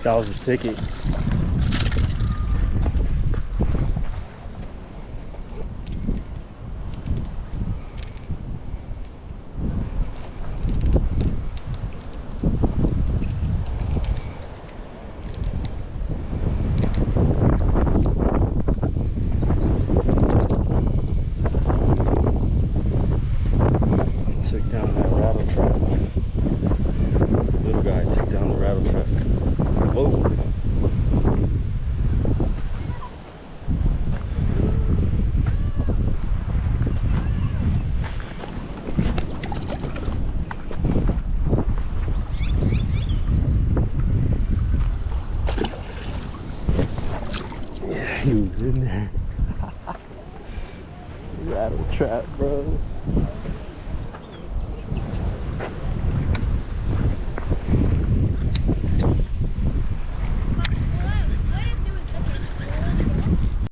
That was a ticket. Took down that rattle trap. Little guy took down the rattle trap. Whoa. Yeah, he was in there. Rattle trap, bro.